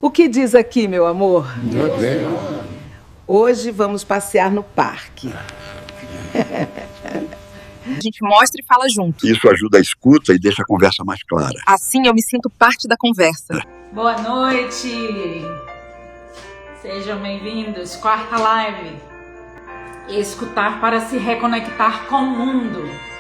O que diz aqui, meu amor? Tudo bem. Hoje vamos passear no parque. A gente mostra e fala junto. Isso ajuda a escuta e deixa a conversa mais clara. Assim eu me sinto parte da conversa. Boa noite! Sejam bem-vindos, quarta live. Escutar para se reconectar com o mundo.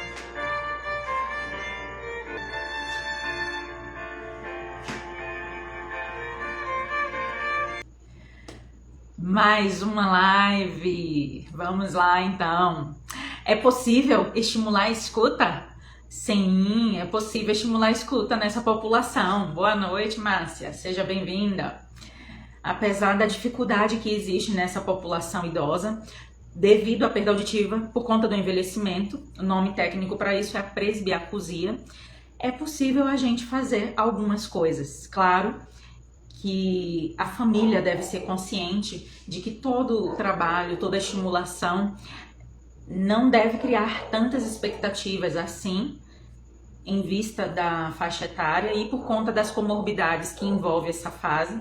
Mais uma live. Vamos lá então. É possível estimular a escuta? Sim, é possível estimular a escuta nessa população. Boa noite, Márcia. Seja bem-vinda. Apesar da dificuldade que existe nessa população idosa, devido à perda auditiva por conta do envelhecimento, o nome técnico para isso é a presbiacusia, é possível a gente fazer algumas coisas. Claro que a família deve ser consciente de que todo o trabalho, toda a estimulação não deve criar tantas expectativas assim, em vista da faixa etária e por conta das comorbidades que envolve essa fase.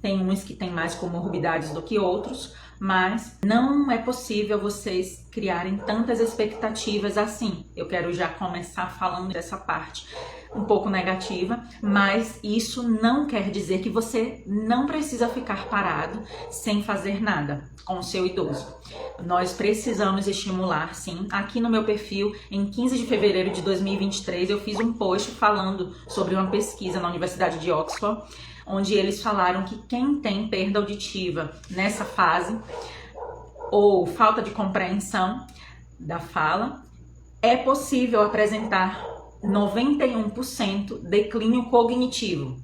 Tem uns que têm mais comorbidades do que outros, mas não é possível vocês criarem tantas expectativas assim. Eu quero já começar falando dessa parte um pouco negativa, mas isso não quer dizer que você não precisa ficar parado sem fazer nada com o seu idoso. Nós precisamos estimular, sim. Aqui no meu perfil, em 15 de fevereiro de 2023, eu fiz um post falando sobre uma pesquisa na Universidade de Oxford, onde eles falaram que quem tem perda auditiva nessa fase ou falta de compreensão da fala, é possível apresentar 91% declínio cognitivo.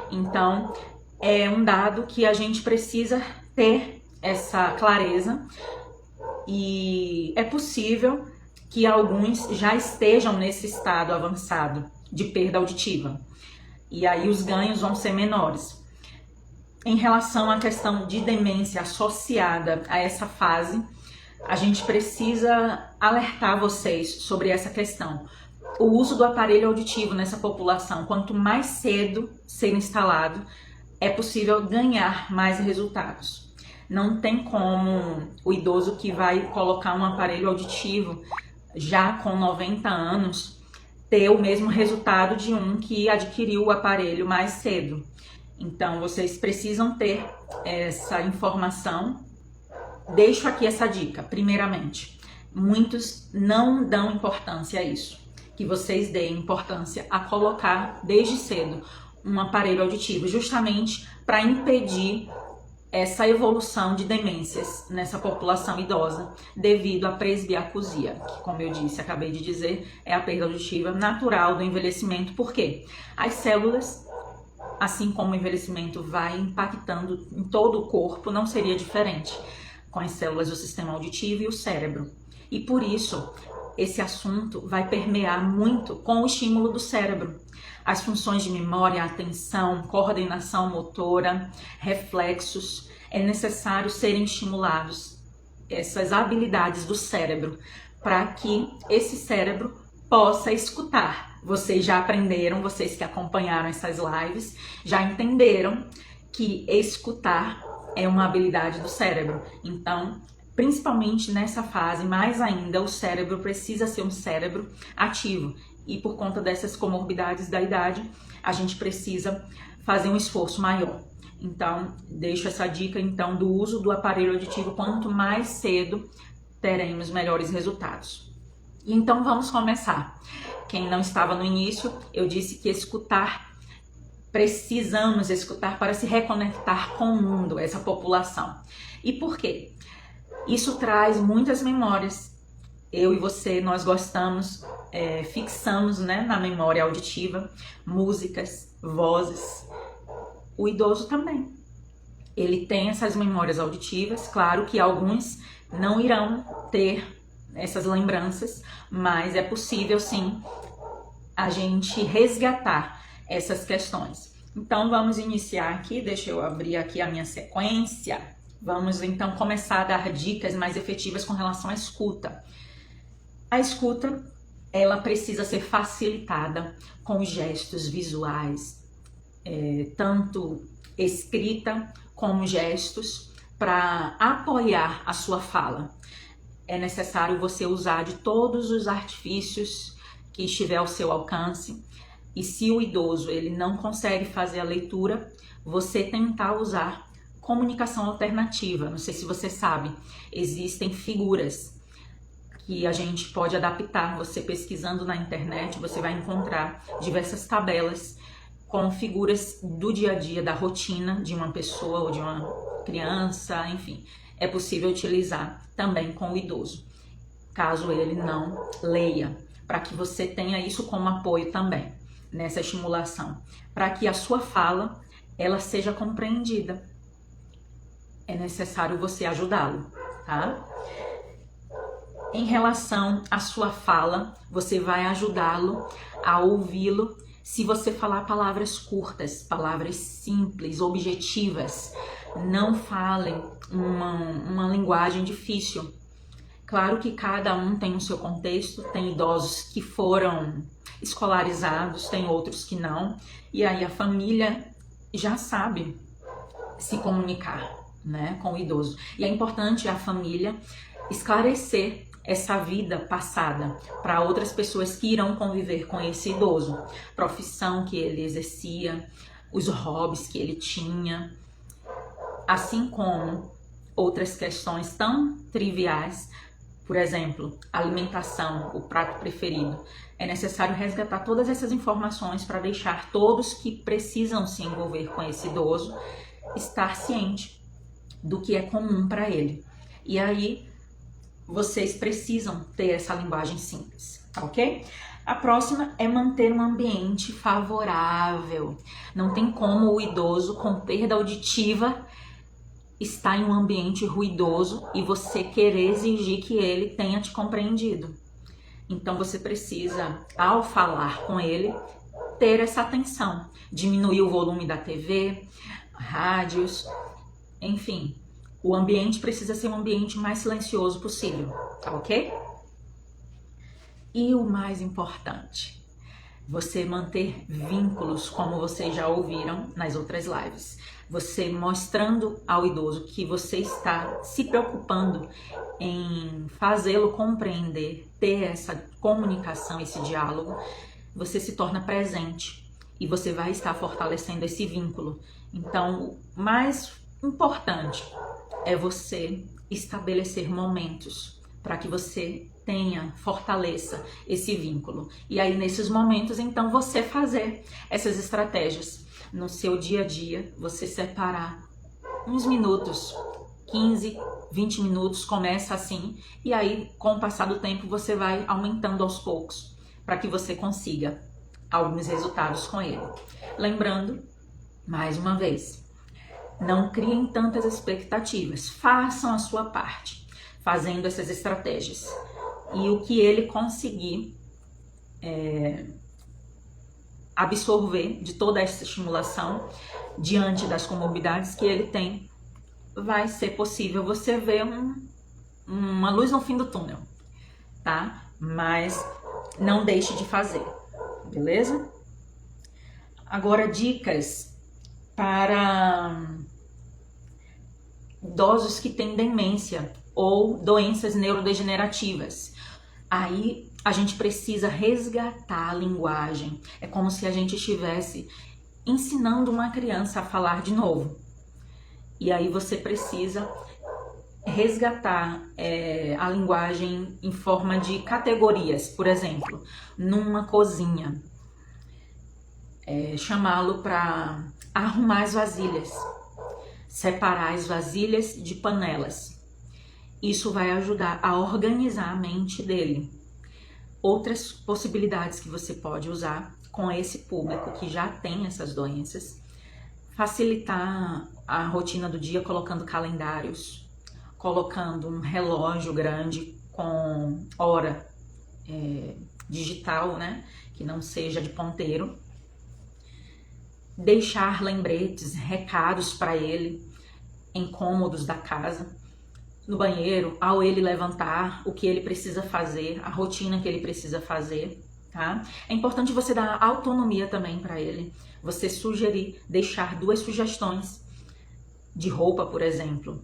Então, é um dado que a gente precisa ter essa clareza e é possível que alguns já estejam nesse estado avançado de perda auditiva. E aí os ganhos vão ser menores. Em relação à questão de demência associada a essa fase, a gente precisa alertar vocês sobre essa questão. O uso do aparelho auditivo nessa população, quanto mais cedo ser instalado, é possível ganhar mais resultados. Não tem como o idoso que vai colocar um aparelho auditivo já com 90 anos ter o mesmo resultado de um que adquiriu o aparelho mais cedo. Então, vocês precisam ter essa informação. Deixo aqui essa dica, primeiramente. Muitos não dão importância a isso. Que vocês deem importância a colocar desde cedo um aparelho auditivo, justamente para impedir essa evolução de demências nessa população idosa devido à presbiacusia, que, como eu disse, acabei de dizer, é a perda auditiva natural do envelhecimento. Por quê? As células, assim como o envelhecimento vai impactando em todo o corpo, não seria diferente com as células do sistema auditivo e o cérebro. E por isso, esse assunto vai permear muito com o estímulo do cérebro. As funções de memória, atenção, coordenação motora, reflexos, é necessário serem estimulados essas habilidades do cérebro para que esse cérebro possa escutar. Vocês já aprenderam, vocês que acompanharam essas lives, já entenderam que escutar é uma habilidade do cérebro. Então, principalmente nessa fase, mais ainda, o cérebro precisa ser um cérebro ativo. E por conta dessas comorbidades da idade, a gente precisa fazer um esforço maior. Então, deixo essa dica então do uso do aparelho auditivo. Quanto mais cedo, teremos melhores resultados. E então vamos começar. Quem não estava no início, eu disse que precisamos escutar para se reconectar com o mundo, essa população. E por quê? Isso traz muitas memórias. Eu e você, nós gostamos, fixamos, né, na memória auditiva, músicas, vozes. O idoso também. Ele tem essas memórias auditivas, claro que alguns não irão ter essas lembranças, mas é possível sim a gente resgatar essas questões. Então vamos iniciar aqui, deixa eu abrir aqui a minha sequência. Vamos então começar a dar dicas mais efetivas com relação à escuta. A escuta, ela precisa ser facilitada com gestos visuais, tanto escrita como gestos, para apoiar a sua fala. É necessário você usar de todos os artifícios que estiver ao seu alcance. E se o idoso ele não consegue fazer a leitura, você tentar usar comunicação alternativa. Não sei se você sabe, existem figuras que a gente pode adaptar. Você pesquisando na internet, você vai encontrar diversas tabelas com figuras do dia a dia, da rotina de uma pessoa ou de uma criança, enfim. É possível utilizar também com o idoso, caso ele não leia, para que você tenha isso como apoio também nessa estimulação, para que a sua fala ela seja compreendida. É necessário você ajudá-lo, tá? Em relação à sua fala, você vai ajudá-lo a ouvi-lo se você falar palavras curtas, palavras simples, objetivas. Não falem uma linguagem difícil. Claro que cada um tem o seu contexto, tem idosos que foram escolarizados, tem outros que não, e aí a família já sabe se comunicar, né, com o idoso. E é importante a família esclarecer essa vida passada para outras pessoas que irão conviver com esse idoso, profissão que ele exercia, os hobbies que ele tinha, assim como outras questões tão triviais, por exemplo, alimentação, o prato preferido. É necessário resgatar todas essas informações para deixar todos que precisam se envolver com esse idoso estar ciente do que é comum para ele. E aí, vocês precisam ter essa linguagem simples, tá ok? A próxima é manter um ambiente favorável. Não tem como o idoso com perda auditiva estar em um ambiente ruidoso e você querer exigir que ele tenha te compreendido. Então você precisa, ao falar com ele, ter essa atenção. Diminuir o volume da TV, rádios, enfim. O ambiente precisa ser um ambiente mais silencioso possível, tá ok? E o mais importante, você manter vínculos, como vocês já ouviram nas outras lives. Você mostrando ao idoso que você está se preocupando em fazê-lo compreender, ter essa comunicação, esse diálogo, você se torna presente e você vai estar fortalecendo esse vínculo. Então, o mais importante é você estabelecer momentos para que você fortaleça esse vínculo. E aí, nesses momentos, então, você fazer essas estratégias no seu dia a dia, você separar uns minutos, 15, 20 minutos, começa assim, e aí, com o passar do tempo, você vai aumentando aos poucos, para que você consiga alguns resultados com ele. Lembrando, mais uma vez, não criem tantas expectativas, façam a sua parte, fazendo essas estratégias. E o que ele conseguir absorver de toda essa estimulação, diante das comorbidades que ele tem, vai ser possível você ver uma luz no fim do túnel, tá? Mas não deixe de fazer, beleza? Agora, dicas para idosos que têm demência ou doenças neurodegenerativas. Aí a gente precisa resgatar a linguagem. É como se a gente estivesse ensinando uma criança a falar de novo. E aí você precisa resgatar a linguagem em forma de categorias. Por exemplo, numa cozinha, chamá-lo para arrumar as vasilhas, separar as vasilhas de panelas. Isso vai ajudar a organizar a mente dele. Outras possibilidades que você pode usar com esse público que já tem essas doenças: facilitar a rotina do dia colocando calendários, colocando um relógio grande com hora digital, né? Que não seja de ponteiro. Deixar lembretes, recados para ele em cômodos da casa, no banheiro, ao ele levantar, o que ele precisa fazer, a rotina que ele precisa fazer, tá? É importante você dar autonomia também para ele, você sugerir, deixar 2 sugestões de roupa, por exemplo.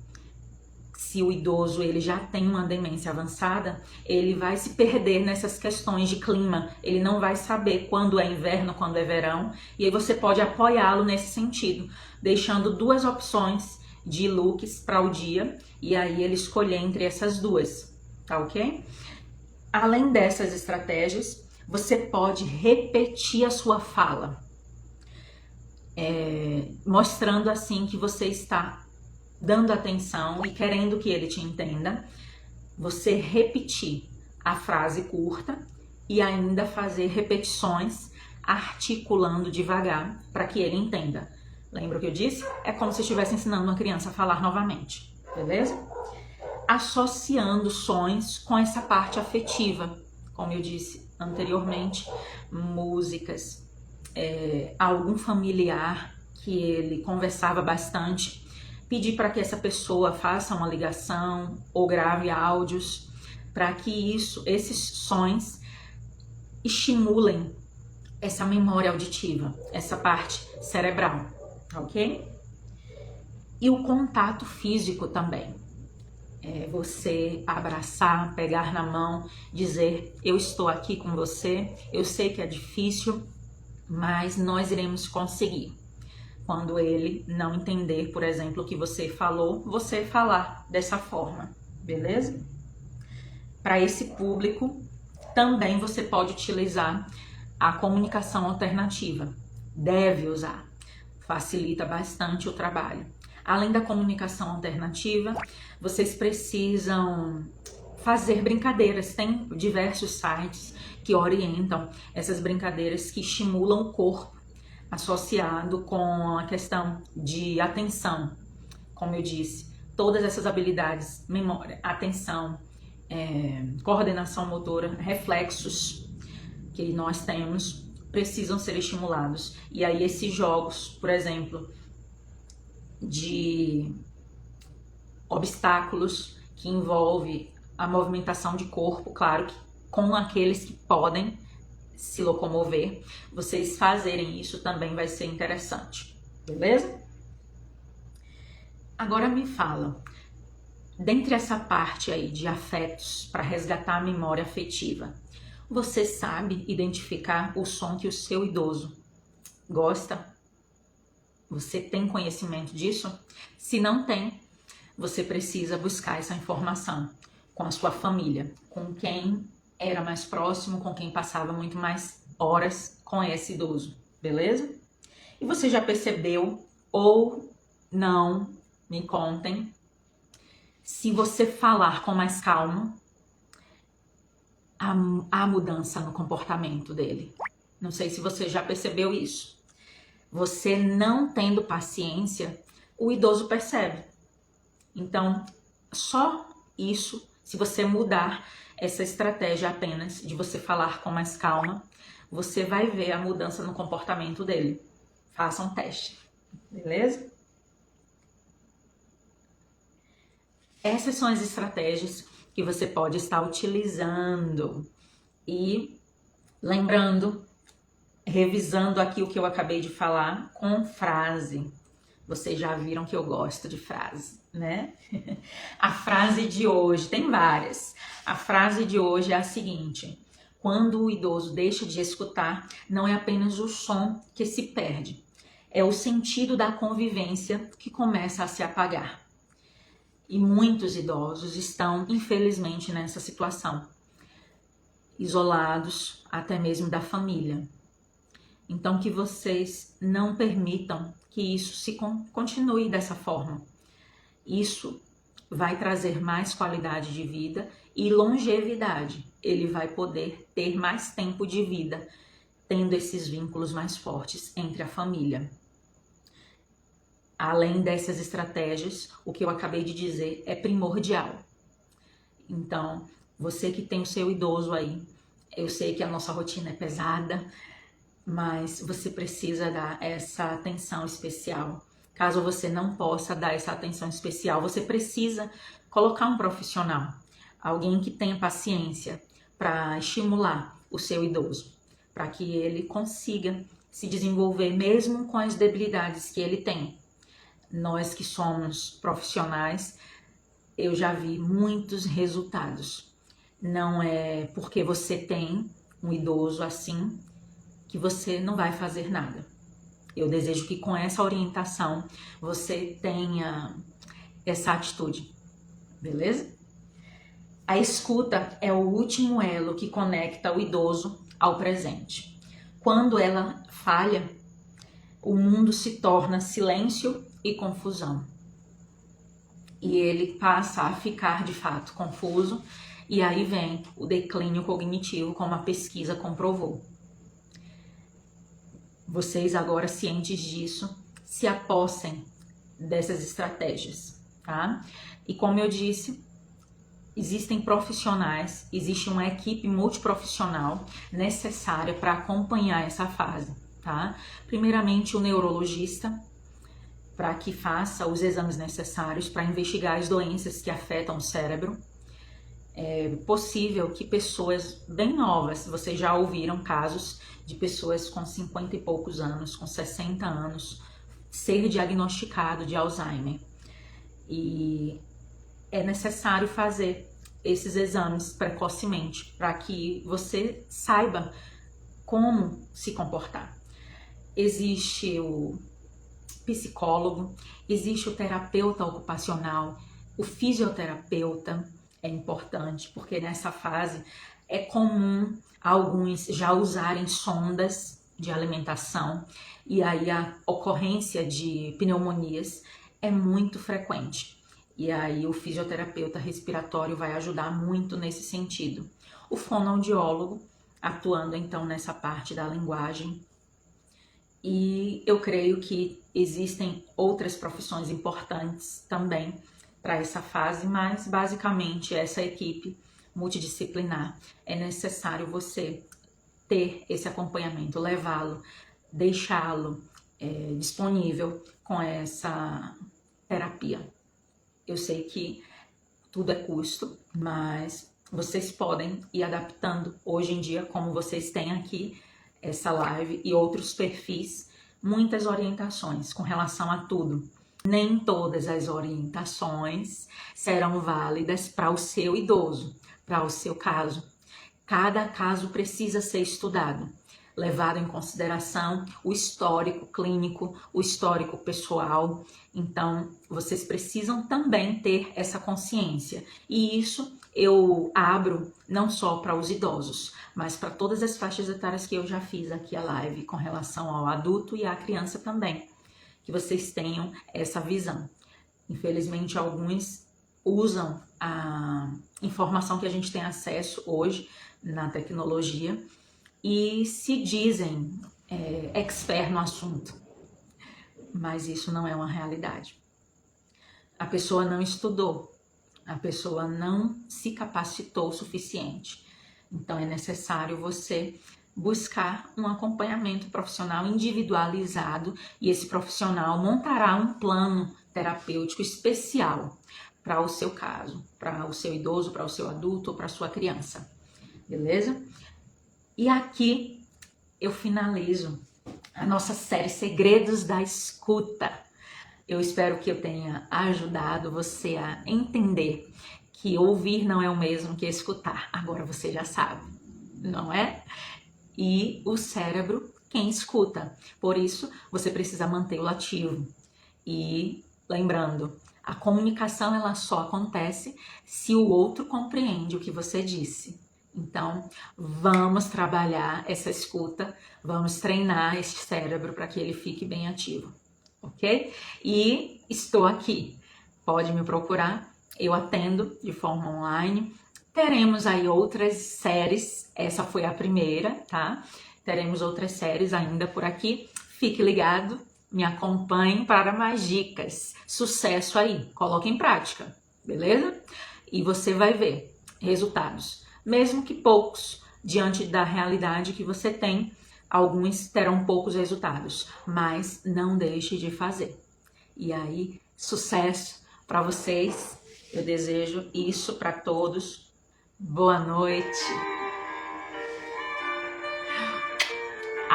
Se o idoso ele já tem uma demência avançada, ele vai se perder nessas questões de clima, ele não vai saber quando é inverno, quando é verão, e aí você pode apoiá-lo nesse sentido, deixando 2 opções de looks para o dia, e aí ele escolher entre essas 2, tá ok? Além dessas estratégias, você pode repetir a sua fala, mostrando assim que você está dando atenção e querendo que ele te entenda. Você repetir a frase curta e ainda fazer repetições articulando devagar para que ele entenda. Lembra o que eu disse? É como se estivesse ensinando uma criança a falar novamente, beleza? Associando sons com essa parte afetiva, como eu disse anteriormente, músicas, algum familiar que ele conversava bastante, pedir para que essa pessoa faça uma ligação ou grave áudios, para que esses sons estimulem essa memória auditiva, essa parte cerebral, ok? E o contato físico também. Você abraçar, pegar na mão, dizer: eu estou aqui com você, eu sei que é difícil, mas nós iremos conseguir. Quando ele não entender, por exemplo, o que você falou, você falar dessa forma, beleza? Para esse público, também você pode utilizar a comunicação alternativa. Deve usar, facilita bastante o trabalho. Além da comunicação alternativa, vocês precisam fazer brincadeiras. Tem diversos sites que orientam essas brincadeiras que estimulam o corpo, associado com a questão de atenção. Como eu disse, todas essas habilidades, memória, atenção, coordenação motora, reflexos que nós temos, precisam ser estimulados. E aí esses jogos, por exemplo, de obstáculos que envolve a movimentação de corpo, claro que com aqueles que podem se locomover, vocês fazerem isso também vai ser interessante, beleza? Agora me fala, dentre essa parte aí de afetos para resgatar a memória afetiva, você sabe identificar o som que o seu idoso gosta? Você tem conhecimento disso? Se não tem, você precisa buscar essa informação com a sua família, com quem era mais próximo, com quem passava muito mais horas com esse idoso, beleza? E você já percebeu ou não, me contem, se você falar com mais calma, há mudança no comportamento dele. Não sei se você já percebeu isso. Você não tendo paciência, o idoso percebe. Então, só isso, se você mudar essa estratégia apenas de você falar com mais calma, você vai ver a mudança no comportamento dele. Faça um teste, beleza? Essas são as estratégias que você pode estar utilizando. E lembrando, revisando aqui o que eu acabei de falar com frase. Vocês já viram que eu gosto de frase, né? A frase de hoje, tem várias. A frase de hoje é a seguinte: quando o idoso deixa de escutar, não é apenas o som que se perde, é o sentido da convivência que começa a se apagar. E muitos idosos estão, infelizmente, nessa situação, isolados até mesmo da família. Então, que vocês não permitam que isso se continue dessa forma. Isso vai trazer mais qualidade de vida e longevidade. Ele vai poder ter mais tempo de vida, tendo esses vínculos mais fortes entre a família. Além dessas estratégias, o que eu acabei de dizer é primordial. Então, você que tem o seu idoso aí, eu sei que a nossa rotina é pesada, mas você precisa dar essa atenção especial. Caso você não possa dar essa atenção especial, você precisa colocar um profissional, alguém que tenha paciência para estimular o seu idoso, para que ele consiga se desenvolver mesmo com as debilidades que ele tem. Nós que somos profissionais, eu já vi muitos resultados. Não é porque você tem um idoso assim que você não vai fazer nada. Eu desejo que com essa orientação você tenha essa atitude, beleza? A escuta é o último elo que conecta o idoso ao presente. Quando ela falha, o mundo se torna silêncio e confusão. E ele passa a ficar de fato confuso, e aí vem o declínio cognitivo, como a pesquisa comprovou. Vocês agora, cientes disso, se apossem dessas estratégias, tá? E como eu disse, existem profissionais, existe uma equipe multiprofissional necessária para acompanhar essa fase, tá? Primeiramente, o neurologista, para que faça os exames necessários para investigar as doenças que afetam o cérebro. É possível que pessoas bem novas, vocês já ouviram casos de pessoas com 50 e poucos anos, com 60 anos, ser diagnosticado de Alzheimer. E é necessário fazer esses exames precocemente para que você saiba como se comportar. Existe o psicólogo, existe o terapeuta ocupacional, o fisioterapeuta é importante, porque nessa fase é comum alguns já usarem sondas de alimentação e aí a ocorrência de pneumonias é muito frequente. E aí o fisioterapeuta respiratório vai ajudar muito nesse sentido. O fonoaudiólogo atuando então nessa parte da linguagem. E eu creio que existem outras profissões importantes também para essa fase, mas basicamente essa equipe multidisciplinar é necessário você ter esse acompanhamento, levá-lo, deixá-lo disponível com essa terapia. Eu sei que tudo é custo, mas vocês podem ir adaptando hoje em dia, como vocês têm aqui essa live e outros perfis, muitas orientações com relação a tudo. Nem todas as orientações serão válidas para o seu idoso, para o seu caso. Cada caso precisa ser estudado, levado em consideração o histórico clínico, o histórico pessoal. Então, vocês precisam também ter essa consciência. E isso eu abro não só para os idosos, mas para todas as faixas etárias que eu já fiz aqui a live com relação ao adulto e à criança também, que vocês tenham essa visão. Infelizmente, alguns usam a informação que a gente tem acesso hoje na tecnologia e se dizem expert no assunto, mas isso não é uma realidade. A pessoa não estudou, a pessoa não se capacitou o suficiente. Então é necessário você buscar um acompanhamento profissional individualizado e esse profissional montará um plano terapêutico especial para o seu caso, para o seu idoso, para o seu adulto ou para a sua criança, beleza? E aqui eu finalizo a nossa série Segredos da Escuta. Eu espero que eu tenha ajudado você a entender que ouvir não é o mesmo que escutar. Agora você já sabe, não é? E o cérebro, quem escuta. Por isso, você precisa mantê-lo ativo. E lembrando, a comunicação ela só acontece se o outro compreende o que você disse. Então, vamos trabalhar essa escuta, vamos treinar esse cérebro para que ele fique bem ativo, ok? E estou aqui, pode me procurar, eu atendo de forma online. Teremos aí outras séries, essa foi a primeira, tá? Teremos outras séries ainda por aqui, fique ligado, me acompanhe para mais dicas. Sucesso aí, coloque em prática, beleza? E você vai ver resultados. Mesmo que poucos, diante da realidade que você tem, alguns terão poucos resultados, mas não deixe de fazer. E aí, sucesso para vocês, eu desejo isso para todos. Boa noite.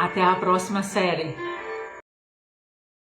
Até a próxima série.